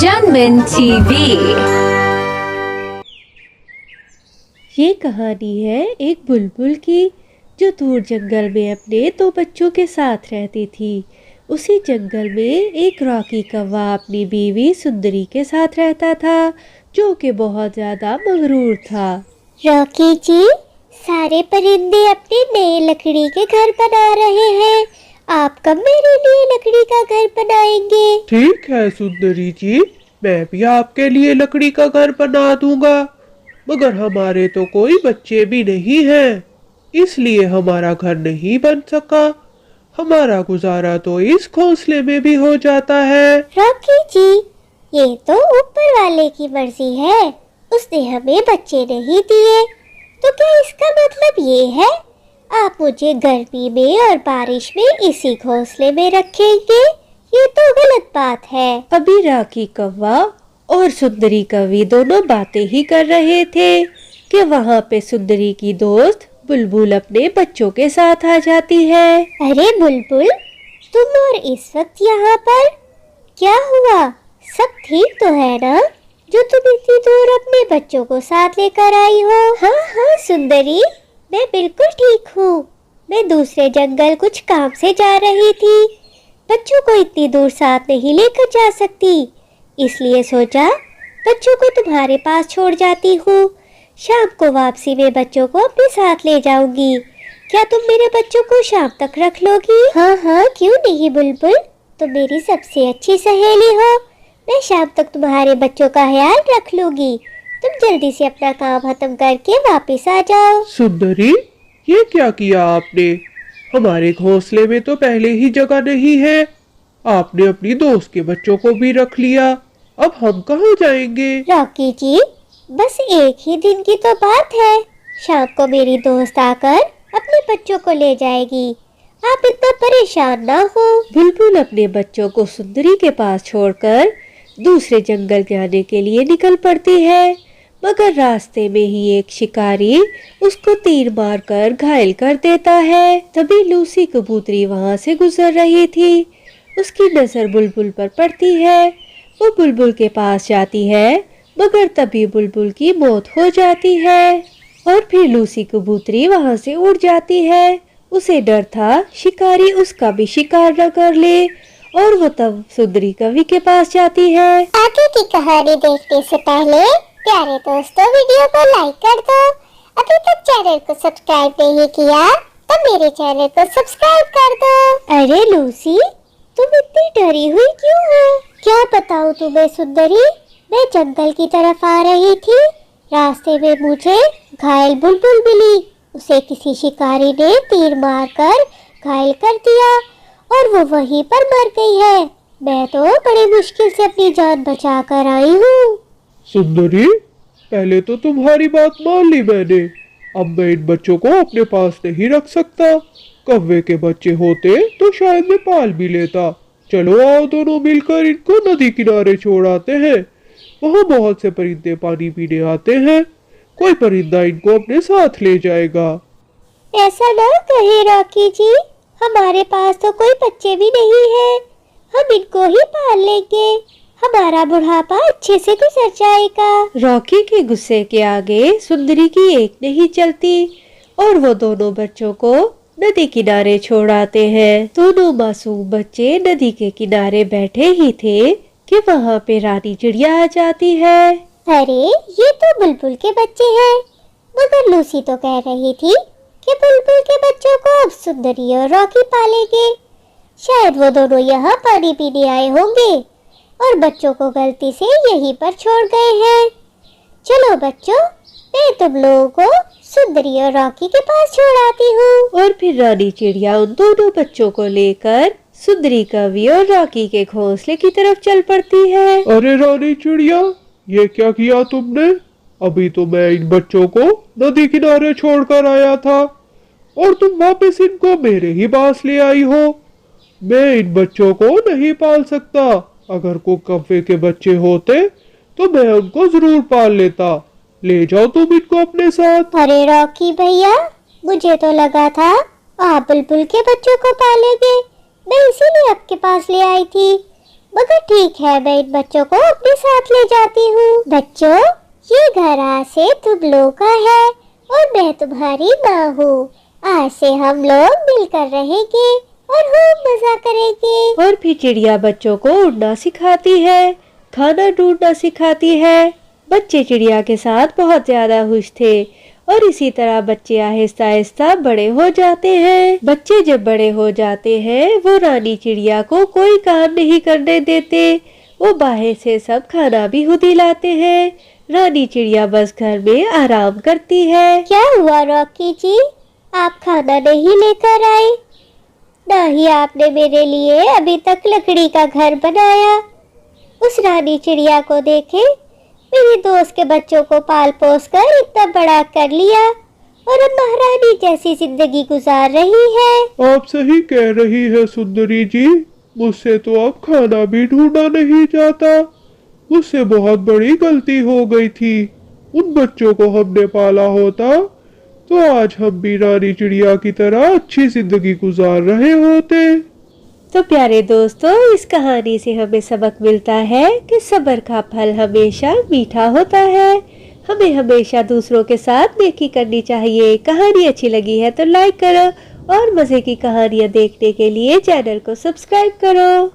जनमन TV. ये कहानी है एक बुलबुल की जो दूर जंगल में अपने दो बच्चों के साथ रहती थी। उसी जंगल में एक रॉकी कौवा अपनी बीवी सुंदरी के साथ रहता था, जो कि बहुत ज्यादा मगरूर था। रॉकी जी, सारे परिंदे अपने नए लकड़ी के घर बना रहे हैं। आप कब मेरे लिए लकड़ी का घर बनाएंगे? ठीक है सुंदरी जी, मैं भी आपके लिए लकड़ी का घर बना दूंगा, मगर हमारे तो कोई बच्चे भी नहीं हैं, इसलिए हमारा घर नहीं बन सका। हमारा गुजारा तो इस घोंसले में भी हो जाता है। रॉकी जी, ये तो ऊपर वाले की मर्जी है, उसने हमें बच्चे नहीं दिए, तो क्या इसका मतलब ये है आप मुझे गर्मी में और बारिश में इसी घोंसले में रखेंगे? ये तो गलत बात है। अभी रॉकी कौवा और सुंदरी कवि दोनों बातें ही कर रहे थे कि वहाँ पे सुंदरी की दोस्त बुलबुल अपने बच्चों के साथ आ जाती है। अरे बुलबुल, तुम और इस वक्त यहाँ पर क्या हुआ? सब ठीक तो है ना, जो तुम इतनी दूर अपने बच्चों को साथ लेकर आई हो? हाँ हाँ सुंदरी, मैं बिल्कुल ठीक हूँ। मैं दूसरे जंगल कुछ काम से जा रही थी, बच्चों को इतनी दूर साथ नहीं लेकर जा सकती, इसलिए सोचा बच्चों को तुम्हारे पास छोड़ जाती हूँ। शाम को वापसी में बच्चों को अपने साथ ले जाऊंगी। क्या तुम मेरे बच्चों को शाम तक रख लोगी? हाँ हाँ, क्यों नहीं बुलबुल, तुम मेरी सबसे अच्छी सहेली हो। मैं शाम तक तुम्हारे बच्चों का ख्याल रख लूंगी। तुम जल्दी से अपना काम खत्म करके वापस आ जाओ। सुंदरी, ये क्या किया आपने? हमारे घोंसले में तो पहले ही जगह नहीं है, आपने अपनी दोस्त के बच्चों को भी रख लिया, अब हम कहाँ जाएंगे? रॉकी जी, बस एक ही दिन की तो बात है, शाम को मेरी दोस्त आकर अपने बच्चों को ले जाएगी, आप इतना परेशान ना हो। बुलबुल अपने बच्चों को सुंदरी के पास छोड़कर दूसरे जंगल जाने के लिए निकल पड़ती है, मगर रास्ते में ही एक शिकारी उसको तीर मारकर घायल कर देता है। तभी लूसी कबूतरी वहां से गुजर रही थी, उसकी नजर बुलबुल पर पड़ती है। वो बुलबुल के पास जाती है, मगर तभी बुलबुल की मौत हो जाती है और फिर लूसी कबूतरी वहां से उड़ जाती है। उसे डर था शिकारी उसका भी शिकार न कर ले, और वो तब सुंदरी कवि के पास जाती है। आगे की कहानी देखने से पहले प्यारे दोस्तों, वीडियो को लाइक कर दो। अभी तक चैनल को सब्सक्राइब नहीं किया तो मेरे चैनल को सब्सक्राइब कर दो। अरे लूसी, तुम इतनी डरी हुई क्यों हो? क्या बताऊं तुम्हें सुंदरी, मैं जंगल की तरफ आ रही थी, रास्ते में मुझे घायल बुलबुल मिली। उसे किसी शिकारी ने तीर मारकर घायल कर दिया और वो वहीं पर मर गई है। मैं तो बड़ी मुश्किल से अपनी जान बचा कर आई हूँ। सुंदरी, पहले तो तुम्हारी बात मान ली मैंने, अब मैं इन बच्चों को अपने पास नहीं रख सकता। कौवे के बच्चे होते तो शायद मैं पाल भी लेता। चलो आओ दोनों मिलकर इनको नदी किनारे छोड़ आते हैं, वहाँ बहुत से परिंदे पानी पीने आते हैं, कोई परिंदा इनको अपने साथ ले जाएगा। ऐसा ना कहे रॉकी जी, हमारे पास तो कोई बच्चे भी नहीं है, हम इनको ही पाल लेंगे, हमारा बुढ़ापा अच्छे से गुजर जाएगा। रॉकी के गुस्से के आगे सुंदरी की एक नहीं चलती और वो दोनों बच्चों को नदी किनारे छोड़ आते हैं। दोनों मासूम बच्चे नदी के किनारे बैठे ही थे कि वहाँ पे रानी चिड़िया आ जाती है। अरे ये तो बुलबुल के बच्चे हैं, मगर लूसी तो कह रही थी कि बुलबुल के बच्चों को अब सुंदरी और रॉकी पालेंगे। शायद वो दोनों यहाँ पानी पीने आए होंगे और बच्चों को गलती से यहीं पर छोड़ गए हैं। चलो बच्चों, मैं तुम लोगों को सुंदरी और रॉकी के पास छोड़ आती हूँ। और फिर रानी चिड़िया उन दोनों बच्चों को लेकर सुंदरी कवि और रॉकी के घोंसले की तरफ चल पड़ती है। अरे रानी चिड़िया, ये क्या किया तुमने? अभी तो मैं इन बच्चों को नदी किनारे छोड़कर आया था और तुम वापस इनको मेरे ही पास ले आई हो। मैं इन बच्चों को नहीं पाल सकता, अगर कोई कौवे के बच्चे होते तो मैं उनको जरूर पाल लेता। ले जाओ तुम इनको अपने साथ। अरे रॉकी भैया, मुझे तो लगा था आप बुलबुल के बच्चों को पालेंगे, मैं इसीलिए आपके पास ले आई थी। मगर ठीक है, मैं इन बच्चों को अपने साथ ले जाती हूँ। बच्चों, ये घर आज से तुम लोग का है और मैं तुम्हारी माँ हूँ। आज से हम लोग मिलकर रहेंगे और खूब मजा करेंगे। और फिर चिड़िया बच्चों को उड़ना सिखाती है, खाना ढूंढना सिखाती है। बच्चे चिड़िया के साथ बहुत ज्यादा खुश थे और इसी तरह बच्चे आहिस्ता आहिस्ता बड़े हो जाते हैं। बच्चे जब बड़े हो जाते हैं वो रानी चिड़िया को कोई काम नहीं करने देते। वो बाहर से सब खाना भी खुद ही लाते हैं। रानी चिड़िया बस घर में आराम करती है। क्या हुआ रॉकी जी, आप खाना नहीं लेकर आए? ना ही आपने मेरे लिए अभी तक लकड़ी का घर बनाया। उस रानी चिड़िया को देखे, मेरी दोस्त के बच्चों को पाल पोस कर इतना बड़ा कर लिया और अब महारानी जैसी जिंदगी गुजार रही है। आप सही कह रही है सुंदरी जी, मुझसे तो अब खाना भी ढूंढा नहीं जाता। मुझसे बहुत बड़ी गलती हो गई थी। उन बच्चों को हमने पाला होता तो आज हम भी रानी चिड़िया की तरह अच्छी जिंदगी गुजार रहे होते। तो प्यारे दोस्तों, इस कहानी से हमें सबक मिलता है कि सब्र का फल हमेशा मीठा होता है। हमें हमेशा दूसरों के साथ नेकी करनी चाहिए। कहानी अच्छी लगी है तो लाइक करो और मजे की कहानियाँ देखने के लिए चैनल को सब्सक्राइब करो।